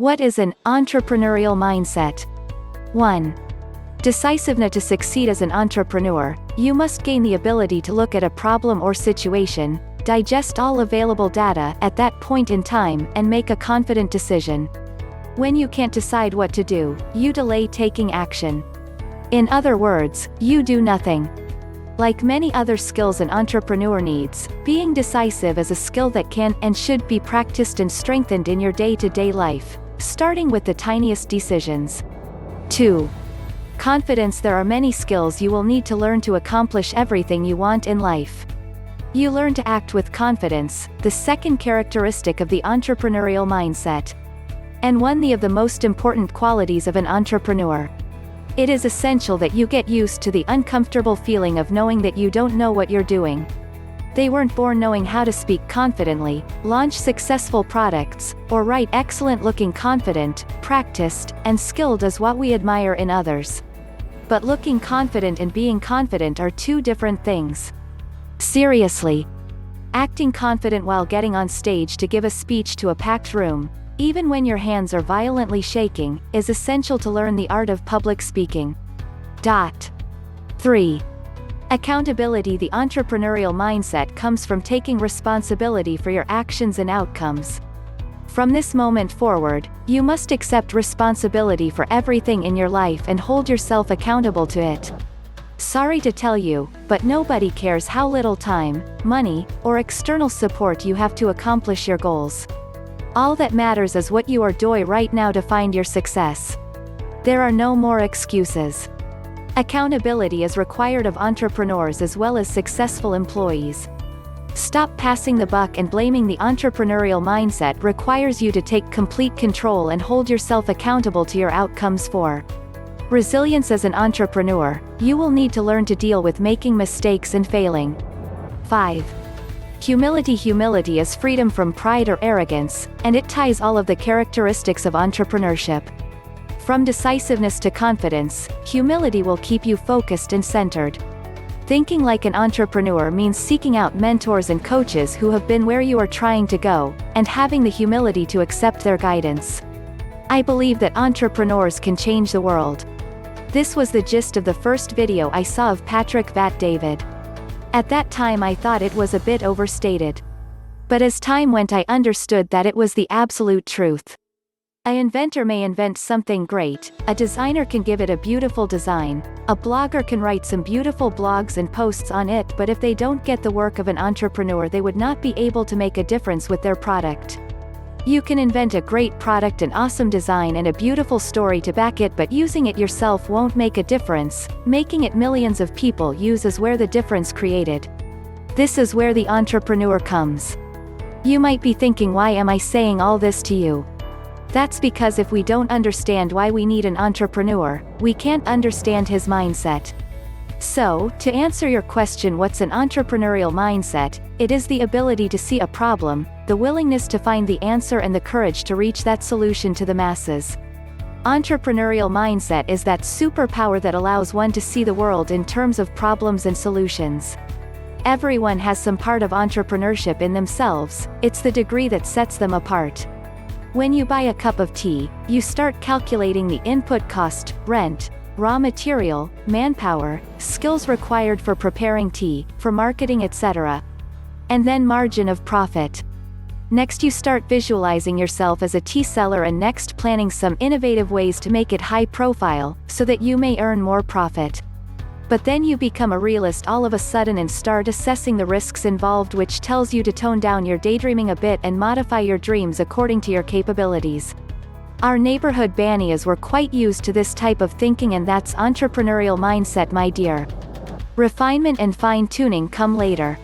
What is an entrepreneurial mindset? 1. Decisiveness. To succeed as an entrepreneur, you must gain the ability to look at a problem or situation, digest all available data at that point in time, and make a confident decision. When you can't decide what to do, you delay taking action. In other words, you do nothing. Like many other skills an entrepreneur needs, being decisive is a skill that can and should be practiced and strengthened in your day-to-day life, starting with the tiniest decisions. 2. Confidence. There are many skills you will need to learn to accomplish everything you want in life. You learn to act with confidence, the second characteristic of the entrepreneurial mindset. And one of the most important qualities of an entrepreneur. It is essential that you get used to the uncomfortable feeling of knowing that you don't know what you're doing. They weren't born knowing how to speak confidently, launch successful products, or write excellent-looking. Confident, practiced, and skilled is what we admire in others. But looking confident and being confident are two different things. Seriously. Acting confident while getting on stage to give a speech to a packed room, even when your hands are violently shaking, is essential to learn the art of public speaking. 3. Accountability. The entrepreneurial mindset comes from taking responsibility for your actions and outcomes. From this moment forward, you must accept responsibility for everything in your life and hold yourself accountable to it. Sorry to tell you, but nobody cares how little time, money, or external support you have to accomplish your goals. All that matters is what you are doing right now to find your success. There are no more excuses. Accountability is required of entrepreneurs as well as successful employees. Stop passing the buck and blaming. The entrepreneurial mindset requires you to take complete control and hold yourself accountable to your outcomes. 4. Resilience. As an entrepreneur, you will need to learn to deal with making mistakes and failing. 5. Humility. Humility is freedom from pride or arrogance, and it ties all of the characteristics of entrepreneurship. From decisiveness to confidence, humility will keep you focused and centered. Thinking like an entrepreneur means seeking out mentors and coaches who have been where you are trying to go, and having the humility to accept their guidance. I believe that entrepreneurs can change the world. This was the gist of the first video I saw of Patrick Bet-David. At that time I thought it was a bit overstated. But as time went I understood that it was the absolute truth. An inventor may invent something great, a designer can give it a beautiful design, a blogger can write some beautiful blogs and posts on it, but if they don't get the work of an entrepreneur they would not be able to make a difference with their product. You can invent a great product, an awesome design and a beautiful story to back it, but using it yourself won't make a difference. Making it millions of people use is where the difference created. This is where the entrepreneur comes. You might be thinking, why am I saying all this to you? That's because if we don't understand why we need an entrepreneur, we can't understand his mindset. So, to answer your question, what's an entrepreneurial mindset? It is the ability to see a problem, the willingness to find the answer and the courage to reach that solution to the masses. Entrepreneurial mindset is that superpower that allows one to see the world in terms of problems and solutions. Everyone has some part of entrepreneurship in themselves, it's the degree that sets them apart. When you buy a cup of tea, you start calculating the input cost, rent, raw material, manpower, skills required for preparing tea, for marketing, etc. And then margin of profit. Next you start visualizing yourself as a tea seller, and next planning some innovative ways to make it high profile, so that you may earn more profit. But then you become a realist all of a sudden and start assessing the risks involved, which tells you to tone down your daydreaming a bit and modify your dreams according to your capabilities. Our neighborhood bannies were quite used to this type of thinking, and that's entrepreneurial mindset, my dear. Refinement and fine-tuning come later.